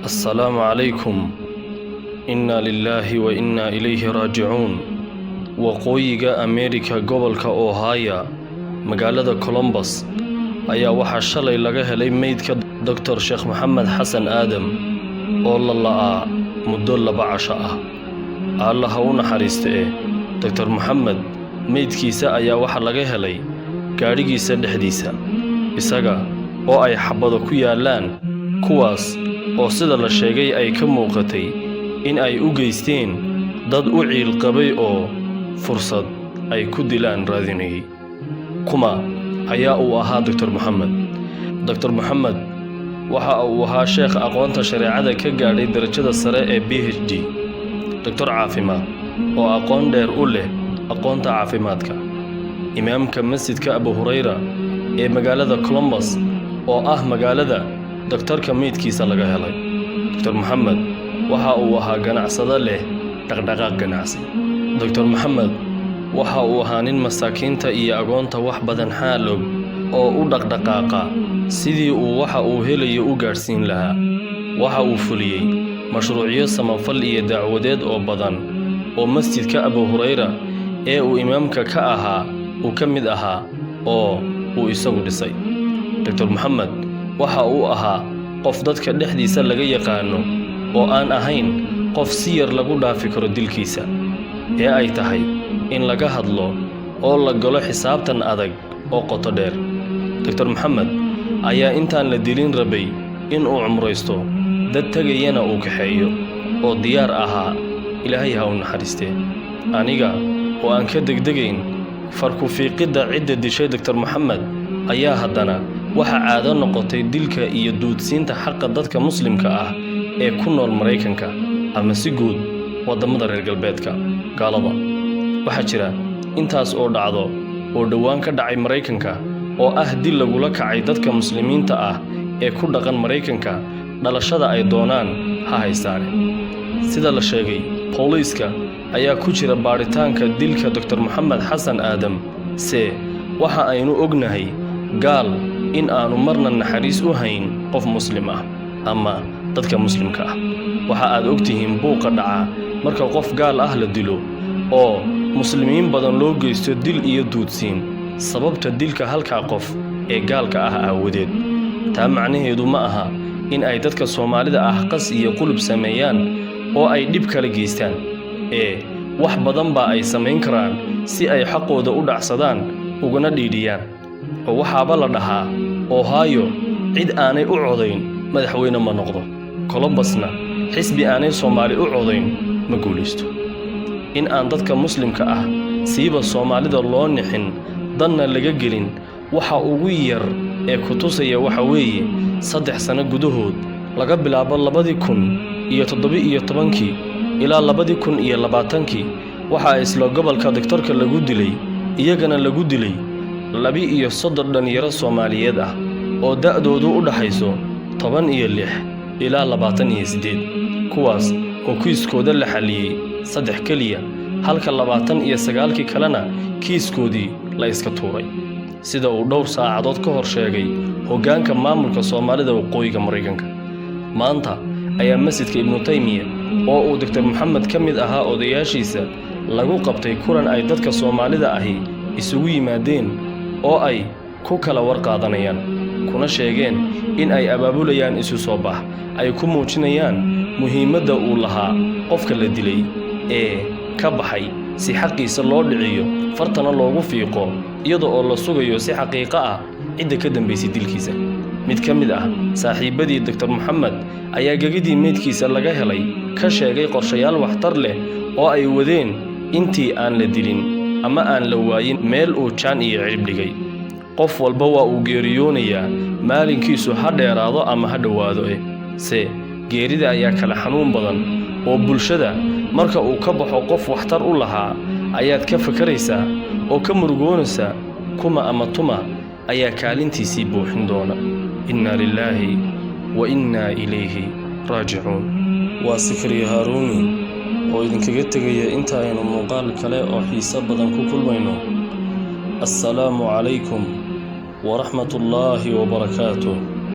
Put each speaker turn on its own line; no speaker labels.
السلام عليكم. إنا لله وإنا إليه راجعون. وقويغا أمريكا gobolka Ohio magaalada Columbus ayaa waxa shalay laga helay meydka Dr. Sheikh Mohammed Hassan Adam oo la la'aa muddo 2 casho ah. Allah ha u naxariistee Dr. Mohammed meydkiisa ayaa waxa laga helay gaarigiisa dhexdiisa isaga oo ay xabado ku yaalaan kuwaas oo sida la sheegay ay ka muuqatay in ay u geysteen dad u ciil qabay oo fursad ay ku dilaan raadinayay. kuma ayaa uu ahaa Dr. Mohammed. Dr. Mohammed waxa uu ahaa sheekh aqoonta shareecada ka gaadhay darajada sare ee PhD, Dr. caafimaad oo aqoon dheer u leh aqoonta caafimaadka, imaamka masjidka Abu Hurayra ee magaalada Columbus oo ah magaalada daktarka meydkiisa laga helay. Dr. Mohammed waxa uu ahaa ganacsade leh dhaqdhaqaaq ganacsi. Dr. Mohammed waxa uu ahaa nin masaakiinta iyo agoonta wax badan xaalog oo u dhaqdhaqaaqa sidii uu waxa uu helayo u gaarsiin lahaa. waxa uu fuliyay mashruucyo samafal iyo dacwadeed oo badan oo masjidka Abu Hurayra ee uu imaamka ka ahaa uu ka mid ahaa oo uu isagu dhisay. Dr. Mohammed waxa uu ahaa qof dadka dhexdiisa laga yaqaano oo aan ahayn qof si yar lagu dhaafi karo dilkiisa ee ay tahay in laga hadlo oo la galo xisaabtan adag oo qoto dheer. Dr. Mohammed ayaa intaan la dilin rabay in uu cumraysto dad tagayana uu kaxeeyo oo diyaar ahaa. Ilaahay ha u naxariistee. aniga oo aan ka degdegayn farku fiiqida cidda dishay Dr. Mohammed ayaa haddana waxa caado noqotay dilka iyo duudsiinta xaqa dadka muslimka ah ee ku nool Mareykanka ama si guud wadamada reer galbeedka gaalada. waxa jira intaas oo dhacdo oo dhawaan ka dhacay Mareykanka oo ah dil lagula kacay dadka muslimiinta ah ee ku dhaqan Mareykanka dhalashada ay doonaan ha haystaan. sida la sheegay booliiska ayaa ku jira baaritaanka dilka Dr. Mohammed Hassan Adam waxa aynu ognahay gaal in aanu marna naxariis u hayn qof muslim ah ama dadka muslimka ah. waxa aad ogtihiin buuqa dhaca marka qof gaal ah la dilo oo muslimiin badan loo geysto dil iyo duudsiin sababta dilka halka qof ee gaalka ah aawadeed. taa macnaheedu ma aha in ay dadka Soomaalida ah qas iyo qulub sameeyaan oo ay dib kala geystaan wax badan ba ay sameyn karaan si ay xaqooda u dhacsadaan uguna dhiidhiyaan. oo waxaaba la dhahaa Ohio cid aanay u codayn madaxweyne ma noqdo, Columbusna xisbi aanay Soomaali u codayn ma guulaysto. in aan dadka muslimka ah siiba Soomaalida loo nixin danna laga gelin waxa ugu yar ee ku tusaya waxa weeye 3 sano gudahood laga bilaabo 2017 ilaa 2020 waxa isla gobolka daktarka lagu dilay iyagana lagu dilay 32 dhalinyaro Soomaaliyeed ah oo da'doodu u dhaxayso 16 ilaa 28 kuwaas oo kiiskooda la xaliyay 3 kaliya halka 29 kalena kiiskoodii la iska tuuray sida uu dhowr saacadood ka hor sheegay hoggaanka maamulka Soomaalida waqooyiga Mareykanka. maanta ayaa masjidka Ibn Taymiyyah oo uu Dr. Mohammed ka mid ahaa odayaashiisa lagu qabtay kulan ay dadka Soomaalida ahi isugu yimaadeen oo ay ku kala warqaadanayaan kuna sheegeen in ay abaabulayaan isu soo bax ay ku muujinayaan muhiimadda uu lahaa qofka la dilay ee ka baxay si xaqiisa loo dhiciyo fartana loogu fiiqo iyadoo oo la sugayo si xaqiiqo ah cidda ka dambeysay dilkiisa. mid ka mid ah saaxiibadii Dr. Mohammed ayaa gagidii meydkiisa laga helay ka sheegay qorshayaal waxtar leh oo ay wadeen intii aan la dilin ama aan la waayin meel uu jaan iyo cirib dhigay. qof walba waa uu geeriyoonayaa maalinkiisu ha dheeraado ama ha dhawaado geerida ayaa kala xanuun badan oo bulshada marka uu ka baxo qof waxtar u lahaa ayaad ka fakaraysaa oo ka murugoonaysaa kuma ama tuma ayaa kaalintiisii buuxin doona. inna lillahi wa inna ilayhi raaji'uun. waa Sikriye Haruuni oo idinkaga tegaya inta aynu muuqaal kale oo xiiso badan ku kulmayno. assalaamu calaykum wa rahmatullaahi wa barakaatuh.